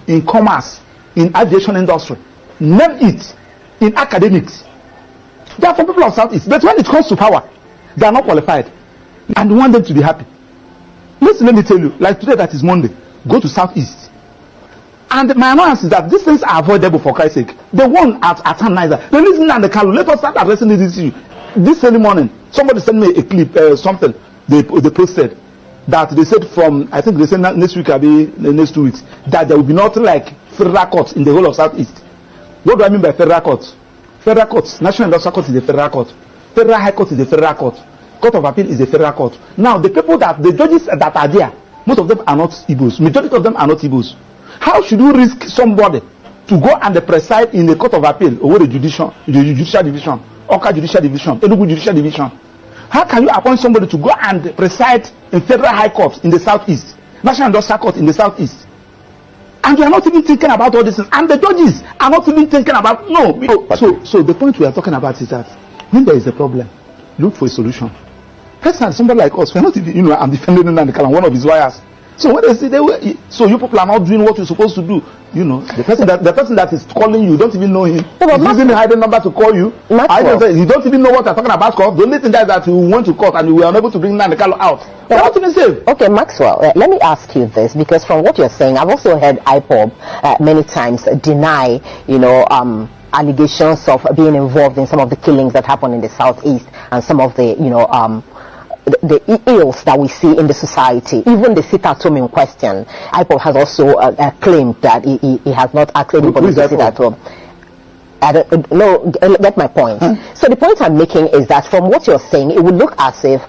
In commerce, in aviation industry, name it. In academics, they are from people of Southeast. But when it comes to power, they are not qualified. And we want them to be happy. Listen, let me tell you, like today that is Monday, go to Southeast. And my annoyance is that these things are avoidable for Christ's sake. The one at Niger, the reason and the Kanu, let us start addressing this issue. This early morning, somebody sent me a clip, something they posted, that they said from, I think they said next week, the next 2 weeks, that there will be nothing like federal courts in the whole of Southeast. What do I mean by federal courts? Federal courts, National Industrial Court is a federal court. Federal High Court is a federal court. Court of Appeal is a federal court. Now, the judges that are there, most of them are not Igbos. Majority of them are not Igbos. How should you risk somebody to go and preside in the Court of Appeal over the judicial division, Oka Judicial Division, Enugu Judicial Division? How can you appoint somebody to go and preside in Federal High Court in the Southeast, National Industrial Court in the Southeast? And you are not even thinking about all this, and the judges are not even thinking about So the point we are talking about is that when there is a problem, look for a solution. Personally, somebody like us, we are not even, I'm defending Nnamdi Kanu, one of his lawyers. So when they say so you people are not doing what you're supposed to do, the person that is calling you, don't even know him. He's using a hidden number to call you. You don't even know what they're talking about. The only thing that you went to court and you were unable to bring Nnamdi Kanu out. They're not even safe. Okay, Maxwell, let me ask you this, because from what you're saying, I've also heard IPOB many times deny, allegations of being involved in some of the killings that happen in the Southeast and some of the, the ills that we see in the society. Even the sit-at-home in question, IPOB has also claimed that he has not asked anybody to sit at home. No, get my point. So the point I'm making is that from what you're saying, it would look as if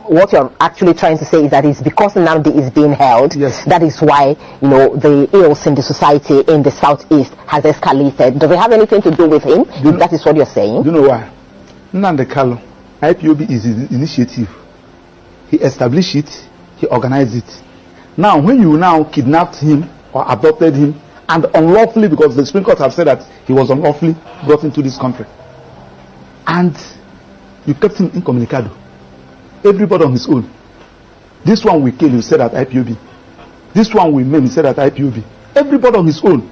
what you're actually trying to say is that it's because Nnamdi is being held, yes, that is why, you know, the ills in the society in the southeast has escalated. Does it have anything to do with him? That is what you're saying? Do you know why? Nnamdi Kanu, IPOB is his initiative. He established it, he organized it. Now, when you now kidnapped him or adopted him, and unlawfully, because the Supreme Court have said that he was unlawfully brought into this country, and you kept him incommunicado, everybody on his own. This one we kill, you said at IPOB. This one we maim, you said at IPOB. Everybody on his own.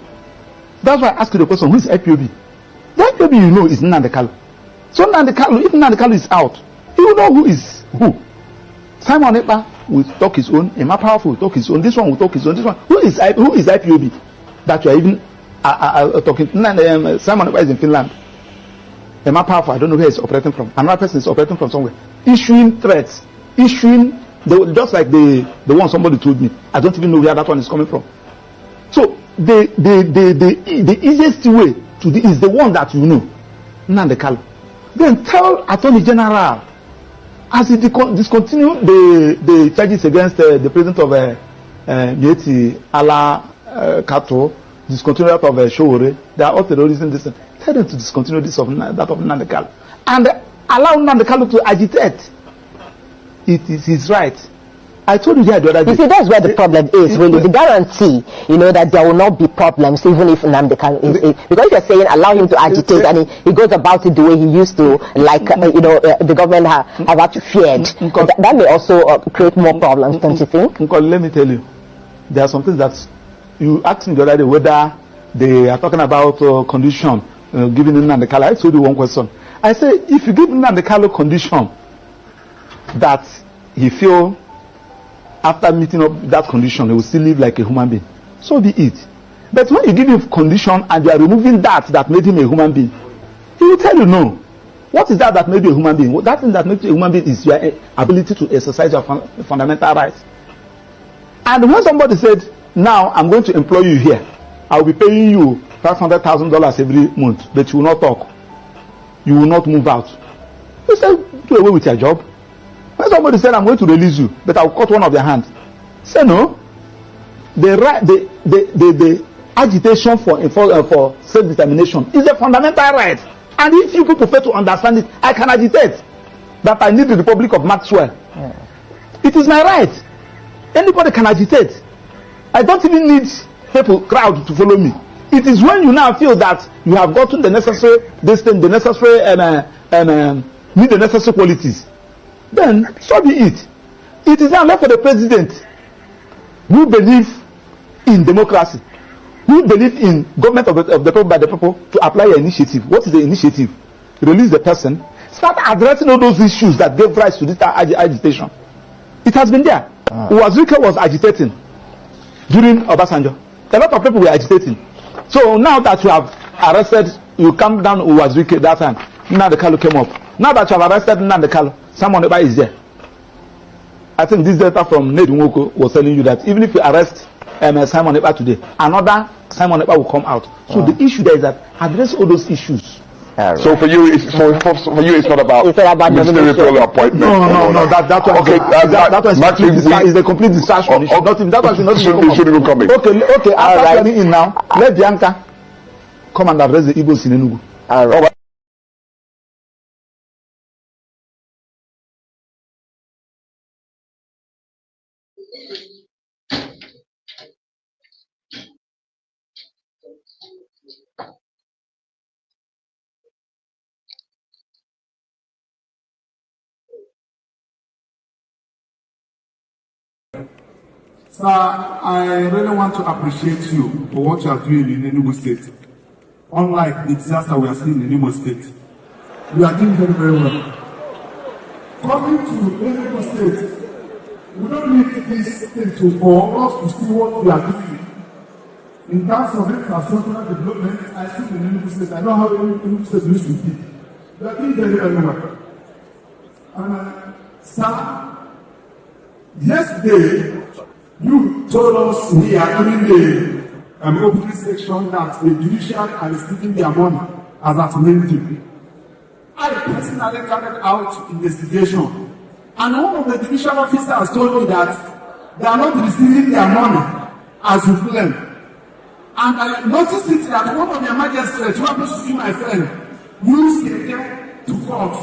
That's why I asked you the question, who is IPOB? The IPOB you know is Nnamdi Kanu. So Nnamdi Kanu, if Nnamdi Kanu is out, he will know who is who. Simon Ekpa will talk his own, Emma Powerful will talk his own, this one will talk his own, this one. Who is IPOB? That you are even talking. Simon Ekpa is in Finland. Emma Powerful, I don't know where he's operating from. Another person is operating from somewhere. Issuing threats. Just like the one somebody told me. I don't even know where that one is coming from. So the easiest way to do is the one that you know. Nnamdi Kanu. Then tell Attorney General, as he discontinue the charges against the president of Mieti Ala Kato, discontinue that of Showore, they are all terrorism. Tell them to discontinue that of Nnamdi Kanu and allow Nnamdi Kanu to agitate. It is his right. I told you the other day. You see, that's where the problem is, really. The guarantee, you know, that there will not be problems, even if Nnamdi Kanu is, because you're saying allow him to agitate and he goes about it the way he used to, like, you know, the government have actually feared. That may also create more problems, don't you think? Let me tell you, there are some things that you asked me the other day whether they are talking about condition giving Nnamdi Kanu. I told you one question. I say, if you give Nnamdi Kanu condition that he feel after meeting up that condition, he will still live like a human being, so be it. But when you give him condition and you are removing that made him a human being, he will tell you no. What is that made you a human being? That thing that makes you a human being is your ability to exercise your fundamental rights. And when somebody said, now I'm going to employ you here, I will be paying you $500,000 every month, but you will not talk, you will not move out, you say, do away with your job. When somebody said, I'm going to release you, but I'll cut one of your hands, say no. The agitation for self-determination is a fundamental right. And if you people fail to understand it, I can agitate that I need the Republic of Maxwell. Yeah. It is my right. Anybody can agitate. I don't even need crowd to follow me. It is when you now feel that you have gotten the necessary need the necessary qualities, then so be it. It is now left for the president who believe in democracy, who believe in government of the people by the people, to apply your initiative. What is the initiative? Release the person. Start addressing all those issues that gave rise to this agitation. It has been there. Uwazuke was agitating during Obasanjo. A lot of people were agitating. So now that you have arrested, you come down Uwazuke that time. Nnamdi Kanu came up. Now that you have arrested Nnamdi Kanu, Simon Ekpa is there. I think this data from Ned Nwoko was telling you that even if you arrest Simon Ekpa today, another Simon Ekpa will come out. So the issue there is that address all those issues. Right. So for you, it's not about ministerial appointment. No. That one. Okay, that one is a complete distraction. That one should even come in. Okay. After coming in now, let Bianca come and address the Igbos in Enugu. All right. Sir, I really want to appreciate you for what you are doing in Enugu State. Unlike the disaster we are seeing in Imo State, you are doing very, very well. Coming to Enugu State, we don't need this thing for us to see what we are doing. In terms of infrastructural development, I speak in Enugu State. I know how Enugu State used to be. We are doing very, very well. And sir, yesterday, you told us we are during the opening section that the judiciary are stealing their money as at Monday. I personally carried out investigation, and one of the judicial officers told me that they are not receiving their money as you claim. And I noticed it that one of their magistrates, who happens to be my friend, used Keke to court.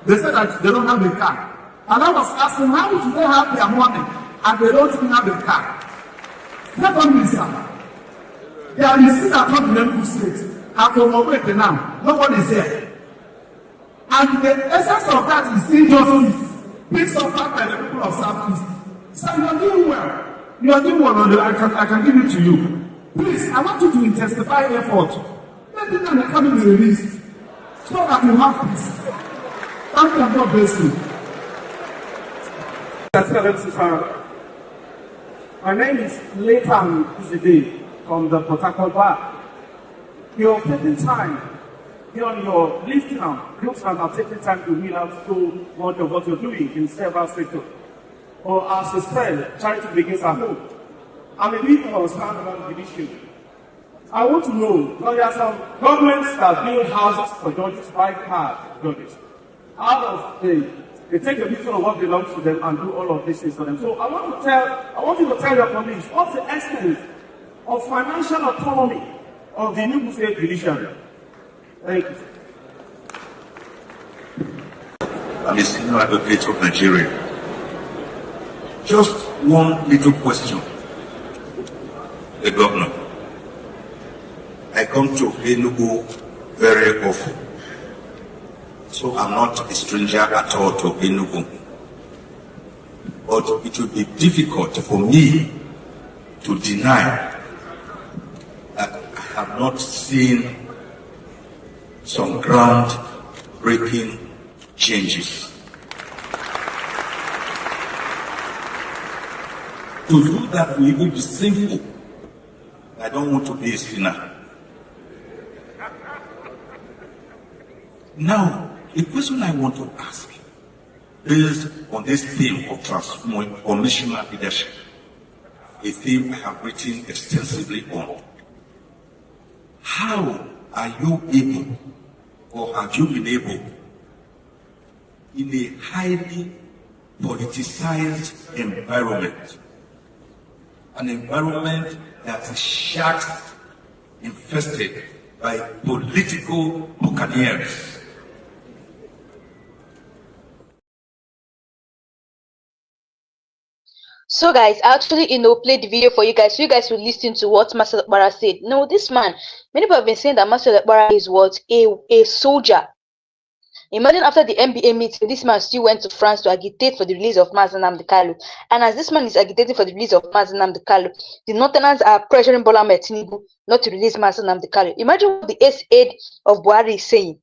They said that they don't have the car. And I was asking, how do they have their money and they don't even have the car? Secondly, sir, they are received at all the Enugu State. And from Owerri now, nobody is here. And the essence of that is injustice being suffered by the people of Southeast. So you are doing well. You are doing well on the, I can give it to you. Please, I want you to intensify effort. Let the man come be released so that you have peace. Thank you and God bless you. My name is Leighton Izide from the Port Harcourt Bar. You have taken time beyond your lifting up. Looks like I've taken time to read out through what you're doing in several sectors. Or as a friend, charity begins at home. I'm a bit concerned about the issue. I want to know, there are some governments that build houses for judges, buy cars for judges. Out of they take a little of what belongs to them and do all of these things for them. So I want you to tell your police what's the extent of financial autonomy of the Enugu State judiciary. Thank you. I'm a senior advocate of Nigeria. Just one little question. The governor. I come to Enugu very often. So I'm not a stranger at all to Enugu. But it would be difficult for me to deny that I have not seen some ground-breaking changes. To do that will even be sinful. I don't want to be a sinner. Now, the question I want to ask, based on this theme of transformational leadership, a theme I have written extensively on, how are you able, or have you been able, in a highly politicized environment, an environment that is shark infested by political buccaneers? So guys, I actually played the video for you guys so you guys will listen to what Master Lekpara said. No, this man, many people have been saying that Master Lekpara is what a soldier. Imagine after the NBA meeting, this man still went to France to agitate for the release of Mazi Nnamdi Kanu. And as this man is agitating for the release of Mazi Nnamdi Kanu, the Northerners are pressuring Bola Ahmed Tinubu not to release Mazi Nnamdi Kanu. Imagine what the aide of Buhari is saying,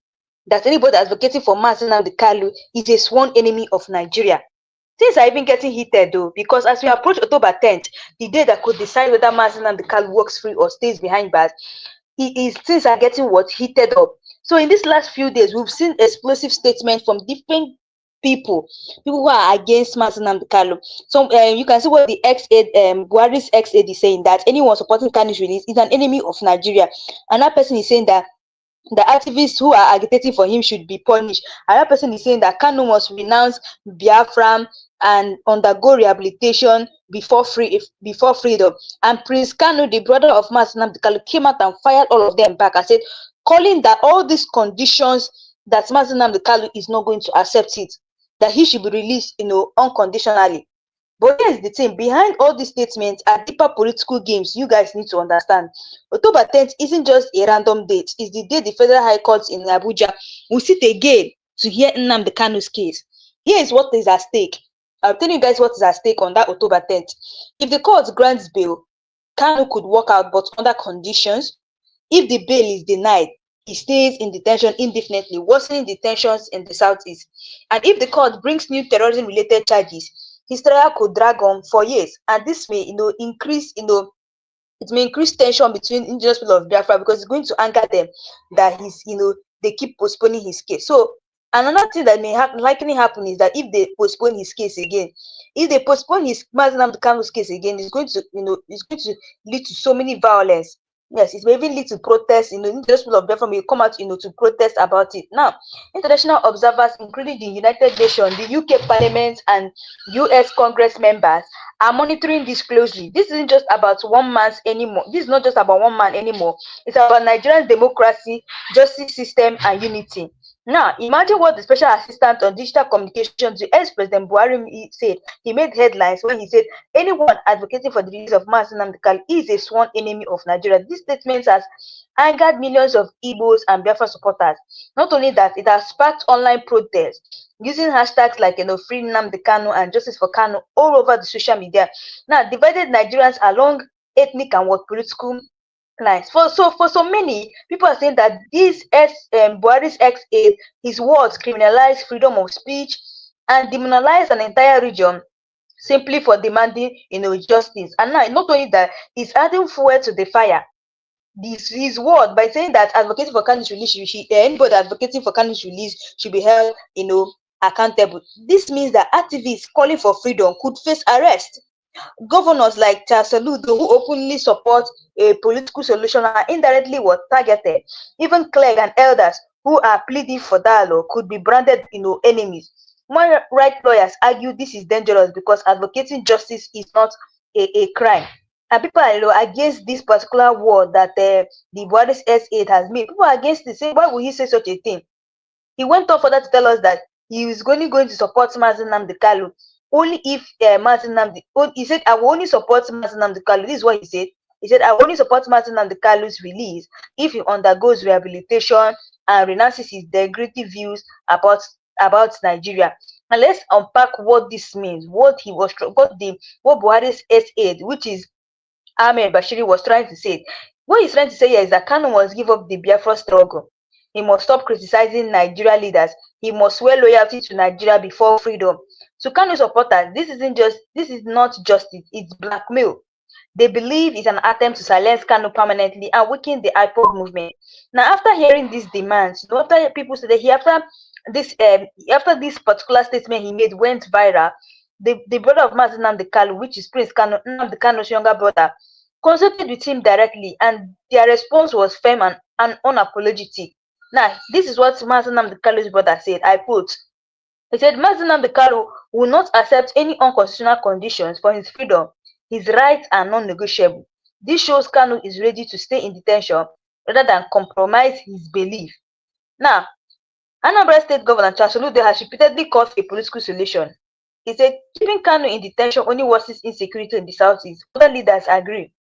that anybody advocating for Mazi Nnamdi Kanu is a sworn enemy of Nigeria. Things are even getting heated though, because as we approach October 10th, the day that could decide whether Mazi Nnamdi Kanu walks free or stays behind bars, things are getting heated up. So in these last few days, we've seen explosive statements from different people who are against Mazi Nnamdi Kanu. So you can see what the Buhari's ex-aide is saying, that anyone supporting Kanu's release is an enemy of Nigeria. And that person is saying that the activists who are agitating for him should be punished. Another person is saying that Kanu must renounce Biafra and undergo rehabilitation before freedom. And Prince Kanu, the brother of Mazi Nnamdi Kanu, came out and fired all of them back and said, calling that all these conditions that Mazi Nnamdi Kanu is not going to accept it, that he should be released, unconditionally. But here's the thing, behind all these statements are deeper political games you guys need to understand. October 10th isn't just a random date. It's the day the Federal High Court in Abuja will sit again to hear Nnamdi Kanu's case. Here is what is at stake. I'll tell you guys what is at stake on that October 10th. If the court grants bail, Kanu could walk out, but under conditions. If the bail is denied, he stays in detention indefinitely, worsening the tensions in the Southeast. And if the court brings new terrorism-related charges, his trial could drag on for years, and this may, increase, it may increase tension between indigenous people of Biafra, because it's going to anger them that they keep postponing his case. So Another thing that may likely happen is that if they postpone his case again, if they postpone his Mazi Nnamdi Kanu's case again, it's going to, it's going to lead to so many violence. Yes, it may even lead to protests. Those people of Biafra may come out, to protest about it. Now, international observers, including the United Nations, the UK Parliament, and US Congress members, are monitoring this closely. This isn't just about one man's anymore. This is not just about one man anymore. It's about Nigerian democracy, justice system, and unity. Now, imagine what the special assistant on digital communication to ex-President Buhari said. He made headlines when he said, anyone advocating for the release of Mazi Nnamdi Kanu is a sworn enemy of Nigeria. This statement has angered millions of Igbos and Biafra supporters. Not only that, it has sparked online protests using hashtags like, Free Nnamdi Kanu and Justice for Kanu all over the social media. Now, divided Nigerians along ethnic and political lines. For so many people are saying that this Buhari's ex-aide, his words criminalize freedom of speech and demonize an entire region simply for demanding, justice. And now, not only that, he's adding fuel to the fire. His word by saying that advocating for Kanu's release, anybody advocating for Kanu's release should be held, accountable. This means that activists calling for freedom could face arrest. Governors like Charles Soludo, who openly support a political solution, are indirectly targeted. Even clergy and elders who are pleading for dialogue could be branded, enemies. Human rights lawyers argue this is dangerous because advocating justice is not a crime. And people are, against this particular word that the Buhari's S8 has made. People are against it, saying, why would he say such a thing? He went on further to tell us that he is going to support Mazi Nnamdi Kanu only if Mazi Nnamdi. He said, I will only support Mazi Nnamdi Kanu. This is what he said. He said, I will only support Mazi Nnamdi Kanu's release if he undergoes rehabilitation and renounces his integrity views about Nigeria. And let's unpack what this means. What Buhari's S8, which is Ahmed Bashir, was trying to say. What he's trying to say here is that Kanu must give up the Biafra struggle. He must stop criticizing Nigeria leaders. He must swear loyalty to Nigeria before freedom. So Kanu supporters, this is not justice, it's blackmail. They believe it's an attempt to silence Kanu permanently and weaken the IPOB movement. Now, after hearing these demands, after people said that after this particular statement he made went viral, the brother of Mazi Nnamdi Kanu, which is Prince Kanu, Nnamdi Kanu's younger brother, consulted with him directly, and their response was firm and unapologetic. Now, this is what Mazi Nnamdi Kanu's brother said. I quote, he said, Mazi Nnamdi Kanu will not accept any unconstitutional conditions for his freedom. His rights are non-negotiable. This shows Kanu is ready to stay in detention rather than compromise his belief. Now, Anambra State Governor Charles Soludo has repeatedly called for a political solution. He said, keeping Kanu in detention only worsens insecurity in the southeast. Other leaders agree.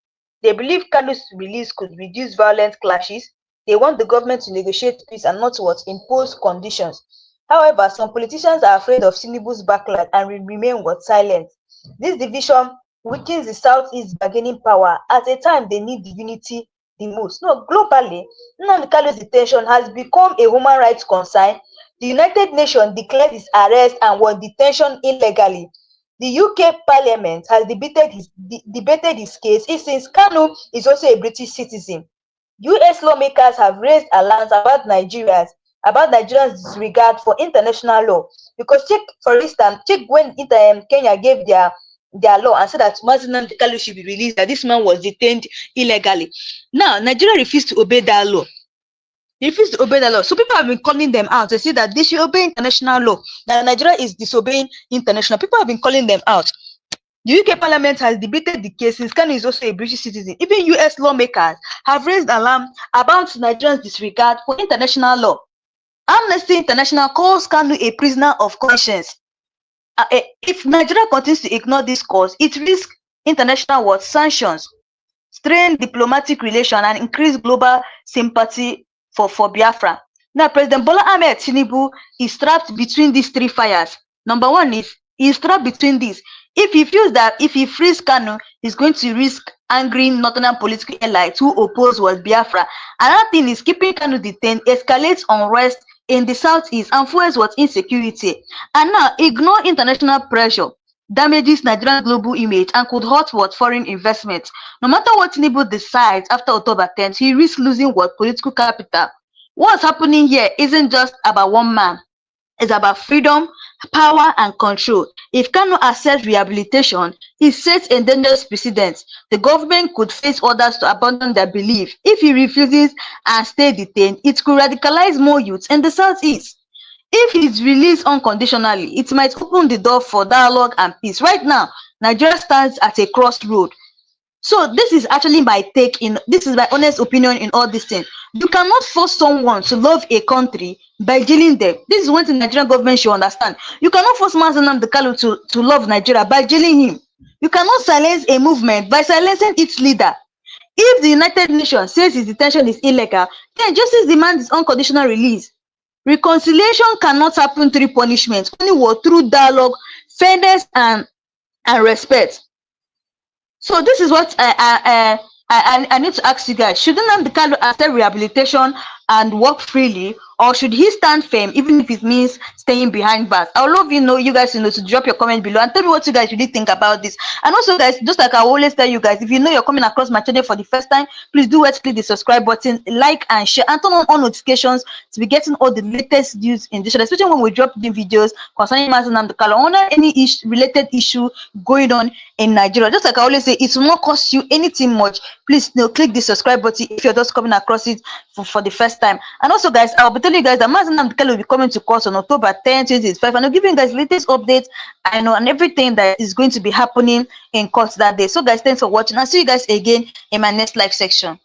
They believe Kanu's release could reduce violent clashes. They want the government to negotiate peace and not impose conditions. However, some politicians are afraid of Tinubu's backlash and will remain silent. This division weakens the Southeast bargaining power at a time they need the unity the most. No, globally, Nnamdi Kanu's detention has become a human rights concern. The United Nations declared his arrest and was detention illegally. The UK Parliament has debated his case since Kanu is also a British citizen. US lawmakers have raised alarms about Nigerians disregard for international law. Because for instance, when Kenya gave their law and said that Mazi Nnamdi Kanu should be released, that this man was detained illegally. Now, Nigeria refused to obey that law. So people have been calling them out to say that they should obey international law. That Nigeria is disobeying international. People have been calling them out. The UK Parliament has debated the case since Kanu is also a British citizen. Even US lawmakers have raised alarm about Nigerians' disregard for international law. Amnesty International calls Kanu a prisoner of conscience. If Nigeria continues to ignore this cause, it risks international sanctions, strain diplomatic relations, and increase global sympathy for Biafra. Now, President Bola Ahmed Tinubu is trapped between these three fires. Number one is he's trapped between these. If he feels that if he frees Kanu, he's going to risk angering northern political elites who oppose Biafra. Another thing is keeping Kanu detained escalates unrest in the southeast and fuels insecurity. And now, ignore international pressure damages Nigerian global image and could hurt foreign investment. No matter what Tinubu decides after October 10th, he risks losing political capital. What's happening here isn't just about one man. is about freedom, power, and control. If Kanu accepts rehabilitation, he sets a dangerous precedent. The government could face orders to abandon their belief. If he refuses and stays detained, it could radicalize more youths in the southeast. If he's released unconditionally, it might open the door for dialogue and peace. Right now, Nigeria stands at a crossroad. So this is actually my take in this is my honest opinion in all these things. You cannot force someone to love a country by jailing them. This is one thing the Nigerian government should understand. You cannot force Mazi Nnamdi Kanu to love Nigeria by jailing him. You cannot silence a movement by silencing its leader. If the United Nations says his detention is illegal, then justice demands his unconditional release. Reconciliation cannot happen through punishment, only through dialogue, fairness, and respect. So this is what I need to ask you guys. Should Nnamdi Kanu accept rehabilitation and work freely, or should he stand firm even if it means staying behind bars? I would love you guys to drop your comment below and tell me what you guys really think about this. And also, guys, just like I always tell you guys, if you know you're coming across my channel for the first time, please do click the subscribe button, like and share, and turn on all notifications to be getting all the latest news in this channel, especially when we drop new videos concerning Mazi Nnamdi Kanu or any related issue going on in Nigeria. Just like I always say, it will not cost you anything much. Please click the subscribe button if you're just coming across it for the first time. And also, guys, I'll be telling you guys that Mazi Nnamdi Kanu will be coming to court on October 10, 2025, and I'll give you guys latest updates and everything that is going to be happening in court that day. So, guys, thanks for watching. I'll see you guys again in my next live section.